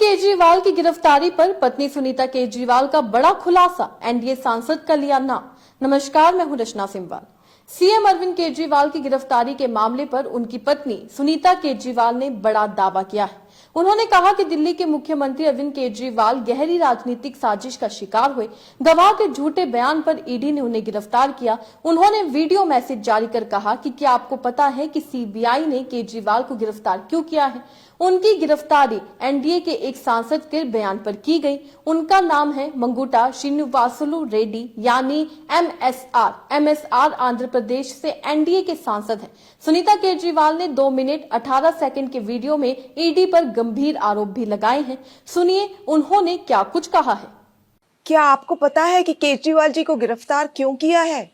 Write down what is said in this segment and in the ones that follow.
केजरीवाल की गिरफ्तारी पर पत्नी सुनीता केजरीवाल का बड़ा खुलासा, एनडीए सांसद का लिया नाम। नमस्कार, मैं हूं रचना सिंहवाल। सीएम अरविंद केजरीवाल की गिरफ्तारी के मामले पर उनकी पत्नी सुनीता केजरीवाल ने बड़ा दावा किया है। उन्होंने कहा कि दिल्ली के मुख्यमंत्री अरविंद केजरीवाल गहरी राजनीतिक साजिश का शिकार हुए। गवाह के झूठे बयान पर ईडी ने उन्हें गिरफ्तार किया। उन्होंने वीडियो मैसेज जारी कर कहा कि क्या आपको पता है कि सीबीआई ने केजरीवाल को गिरफ्तार क्यों किया है। उनकी गिरफ्तारी एनडीए के एक सांसद के बयान पर की गई। उनका नाम है मंगुटा श्रीनिवासुलु रेड्डी यानी एमएसआर आंध्र प्रदेश से एनडीए के सांसद हैं। सुनीता केजरीवाल ने 2 मिनट 18 सेकंड के वीडियो में ईडी पर गंभीर आरोप भी लगाए हैं। सुनिए उन्होंने क्या कुछ कहा है। क्या आपको पता है कि केजरीवाल जी को गिरफ्तार क्यों किया है?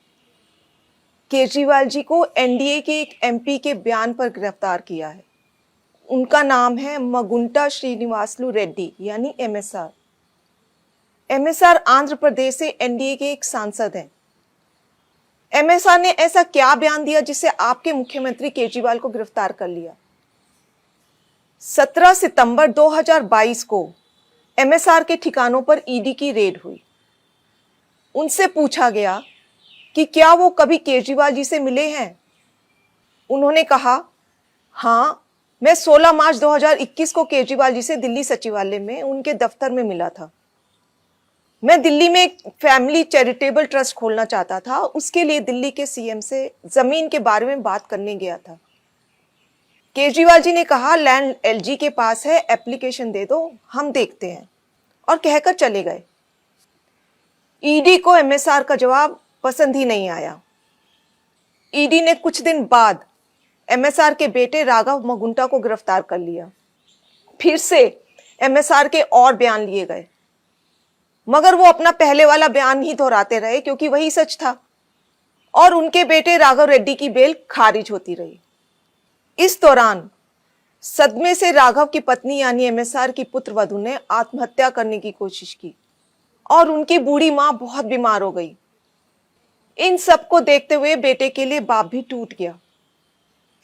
केजरीवाल जी को एनडीए के एक एमपी के बयान पर गिरफ्तार किया है। उनका नाम है मंगुटा श्रीनिवासुलु रेड्डी यानी एमएसआर। एमएसआर आंध्र प्रदेश से एनडीए के एक सांसद हैं। एमएसआर ने ऐसा क्या बयान दिया जिससे आपके मुख्यमंत्री केजरीवाल को गिरफ्तार कर लिया? 17 सितंबर 2022 को एमएसआर के ठिकानों पर ईडी की रेड हुई। उनसे पूछा गया कि क्या वो कभी केजरीवाल जी से मिले हैं। उन्होंने कहा, हाँ, मैं 16 मार्च 2021 को केजरीवाल जी से दिल्ली सचिवालय में उनके दफ्तर में मिला था। मैं दिल्ली में एक फैमिली चैरिटेबल ट्रस्ट खोलना चाहता था। उसके लिए दिल्ली के सीएम से जमीन के बारे में बात करने गया था। केजरीवाल जी ने कहा, लैंड एलजी के पास है, एप्लीकेशन दे दो, हम देखते हैं, और कहकर चले गए। ईडी को एमएसआर का जवाब पसंद ही नहीं आया। ईडी ने कुछ दिन बाद एमएसआर के बेटे राघव मंगुटा को गिरफ्तार कर लिया। फिर से एमएसआर के और बयान लिए गए, मगर वो अपना पहले वाला बयान ही दोहराते रहे क्योंकि वही सच था, और उनके बेटे राघव रेड्डी की बेल खारिज होती रही। इस दौरान सदमे से राघव की पत्नी यानी एमएसआर की पुत्रवधू ने आत्महत्या करने की कोशिश की और उनकी बूढ़ी मां बहुत बीमार हो गई। इन सबको देखते हुए बेटे के लिए बाप भी टूट गया।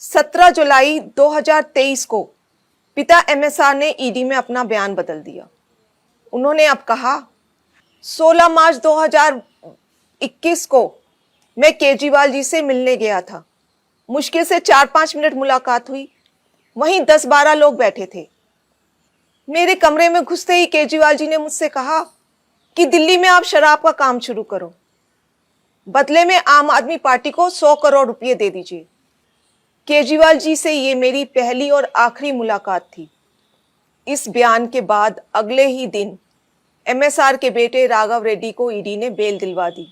17 जुलाई 2023 को पिता एमएसआर ने ईडी में अपना बयान बदल दिया। उन्होंने अब कहा, 16 मार्च 2021 को मैं केजरीवाल जी से मिलने गया था। मुश्किल से 4-5 मिनट मुलाकात हुई। वहीं 10-12 लोग बैठे थे। मेरे कमरे में घुसते ही केजरीवाल जी ने मुझसे कहा कि दिल्ली में आप शराब का काम शुरू करो, बदले में आम आदमी पार्टी को 100 करोड़ रुपए दे दीजिए। केजरीवाल जी से ये मेरी पहली और आखिरी मुलाकात थी। इस बयान के बाद अगले ही दिन एमएसआर के बेटे राघव रेड्डी को ईडी ने बेल दिलवा दी।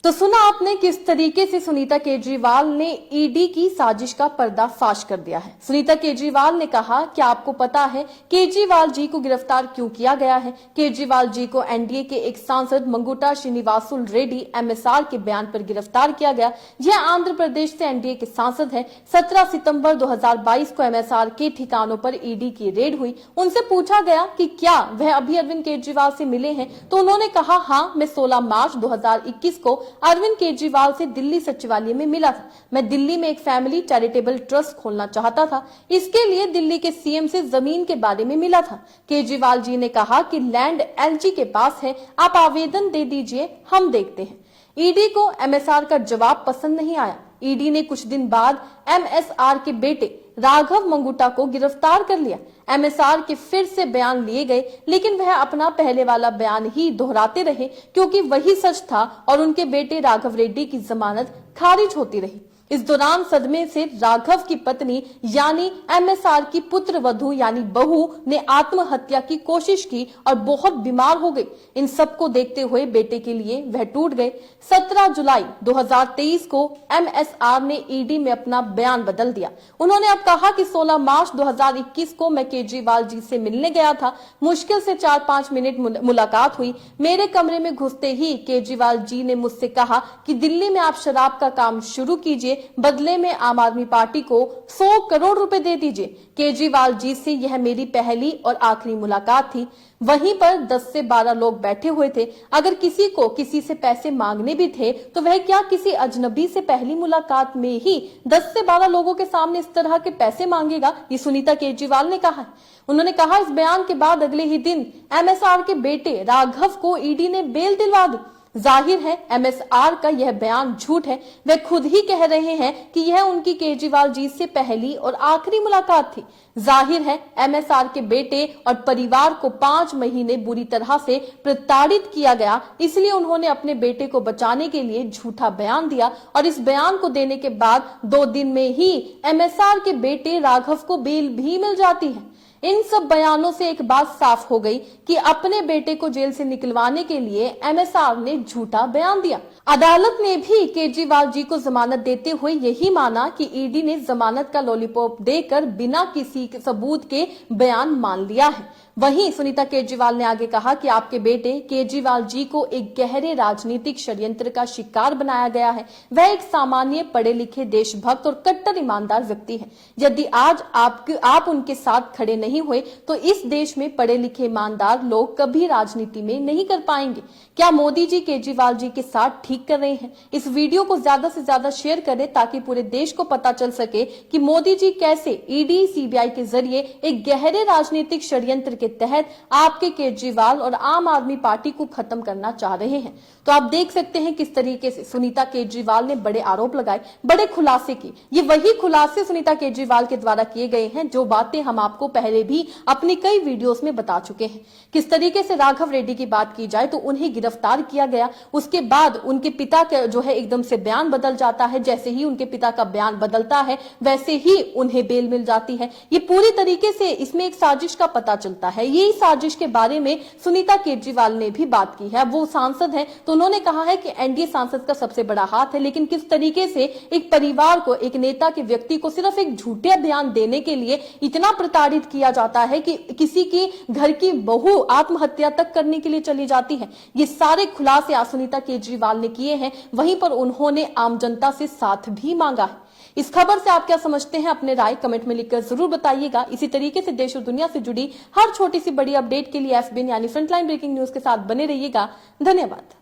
तो सुना आपने किस तरीके से सुनीता केजरीवाल ने ईडी की साजिश का पर्दाफाश कर दिया है। सुनीता केजरीवाल ने कहा, क्या आपको पता है केजरीवाल जी को गिरफ्तार क्यों किया गया है? केजरीवाल जी को एनडीए के एक सांसद मंगुटा श्रीनिवासुलु रेड्डी एमएसआर के बयान पर गिरफ्तार किया गया। यह आंध्र प्रदेश से एनडीए के सांसद है। 17 सितंबर 2022 को एमएसआर के ठिकानों पर ईडी की रेड हुई। उनसे पूछा गया कि क्या वह अभी अरविंद केजरीवाल से मिले हैं, तो उन्होंने कहा, हाँ, मैं 16 मार्च 2021 को अरविंद केजरीवाल से दिल्ली सचिवालय में मिला था। मैं दिल्ली में एक फैमिली चैरिटेबल ट्रस्ट खोलना चाहता था। इसके लिए दिल्ली के सीएम से जमीन के बारे में मिला था। केजरीवाल जी ने कहा कि लैंड एलजी के पास है, आप आवेदन दे दीजिए, हम देखते हैं। ईडी को एमएसआर का जवाब पसंद नहीं आया। ईडी ने कुछ दिन बाद एमएसआर के बेटे राघव मंगुटा को गिरफ्तार कर लिया। एमएसआर के फिर से बयान लिए गए, लेकिन वह अपना पहले वाला बयान ही दोहराते रहे क्योंकि वही सच था और उनके बेटे राघव रेड्डी की जमानत खारिज होती रही। इस दौरान सदमे से राघव की पत्नी यानी एमएसआर की पुत्रवधू यानी बहू ने आत्महत्या की कोशिश की और बहुत बीमार हो गई। इन सबको देखते हुए बेटे के लिए वह टूट गए। 17 जुलाई 2023 को एमएसआर ने ईडी में अपना बयान बदल दिया। उन्होंने अब कहा कि 16 मार्च 2021 को मैं केजरीवाल जी से मिलने गया था। मुश्किल से 4-5 मिनट मुलाकात हुई। मेरे कमरे में घुसते ही केजरीवाल जी ने मुझसे कहा कि दिल्ली में आप शराब का काम शुरू कीजिए, दीजिए, बदले में आम आदमी पार्टी को 100 करोड़ रुपए दे दीजिए। केजरीवाल जी से यह मेरी पहली और आखिरी मुलाकात थी। वहीं पर 10 से 12 लोग बैठे हुए थे। अगर किसी को किसी से पैसे मांगने भी थे तो वह क्या किसी अजनबी से पहली मुलाकात में ही 10 से 12 लोगों के सामने इस तरह के पैसे मांगेगा? ये सुनीता केजरीवाल ने कहा है। उन्होंने कहा इस बयान के बाद अगले ही दिन एमएसआर के बेटे राघव को ईडी ने बेल दिलवा दी। जाहिर है एमएसआर का यह बयान झूठ है। वे खुद ही कह रहे हैं कि यह उनकी केजरीवाल जी से पहली और आखिरी मुलाकात थी। जाहिर है एमएसआर के बेटे और परिवार को 5 महीने बुरी तरह से प्रताड़ित किया गया, इसलिए उन्होंने अपने बेटे को बचाने के लिए झूठा बयान दिया और इस बयान को देने के बाद 2 दिन में ही एमएसआर के बेटे राघव को बेल भी मिल जाती है। इन सब बयानों से एक बात साफ हो गई कि अपने बेटे को जेल से निकलवाने के लिए एमएसआर ने झूठा बयान दिया। अदालत ने भी केजरीवाल जी को जमानत देते हुए यही माना कि ईडी ने जमानत का लॉलीपॉप देकर बिना किसी सबूत के बयान मान लिया है। वहीं सुनीता केजरीवाल ने आगे कहा कि आपके बेटे केजरीवाल जी को एक गहरे राजनीतिक षड्यंत्र का शिकार बनाया गया है। वह एक सामान्य पढ़े लिखे देशभक्त और कट्टर ईमानदार व्यक्ति है। यदि आज आप उनके साथ खड़े नहीं हुए तो इस देश में पढ़े लिखे ईमानदार लोग कभी राजनीति में नहीं कर पाएंगे। क्या मोदी जी केजरीवाल जी के साथ ठीक कर रहे हैं? इस वीडियो को ज्यादा से ज्यादा शेयर करें ताकि पूरे देश को पता चल सके कि मोदी जी कैसे ईडी सीबीआई के जरिए एक गहरे राजनीतिक षड्यंत्र के तहत आपके केजरीवाल और आम आदमी पार्टी को खत्म करना चाह रहे हैं। तो आप देख सकते हैं किस तरीके से सुनीता केजरीवाल ने बड़े आरोप लगाए, बड़े खुलासे किए। ये वही खुलासे सुनीता केजरीवाल के द्वारा किए गए हैं जो बातें हम आपको पहले भी अपनी कई वीडियोस में बता चुके हैं। किस तरीके से राघव रेड्डी की बात की जाए तो उन्हें गिरफ्तार किया गया, उसके बाद उनके पिता का जो है एकदम से बयान बदल जाता है। जैसे ही उनके पिता का बयान बदलता है वैसे ही उन्हें बेल मिल जाती है। ये पूरी तरीके से इसमें एक साजिश का पता चलता है। यही साजिश के बारे में सुनीता केजरीवाल ने भी बात की है। वो सांसद हैं तो उन्होंने कहा है कि एनडीए सांसद का सबसे बड़ा हाथ है, लेकिन किस तरीके से एक परिवार को, एक नेता के व्यक्ति को सिर्फ एक झूठे बयान देने के लिए इतना प्रताड़ित किया जाता है कि किसी की घर की बहू आत्महत्या तक करने के लिए चली जाती है। ये सारे खुलासे आज सुनीता केजरीवाल ने किए हैं। वहीं पर उन्होंने आम जनता से साथ भी मांगा है। इस खबर से आप क्या समझते हैं? अपने राय कमेंट में लिखकर जरूर बताइएगा। इसी तरीके से देश और दुनिया से जुड़ी हर छोटी सी बड़ी अपडेट के लिए FBN यानी फ्रंटलाइन ब्रेकिंग न्यूज के साथ बने रहिएगा। धन्यवाद।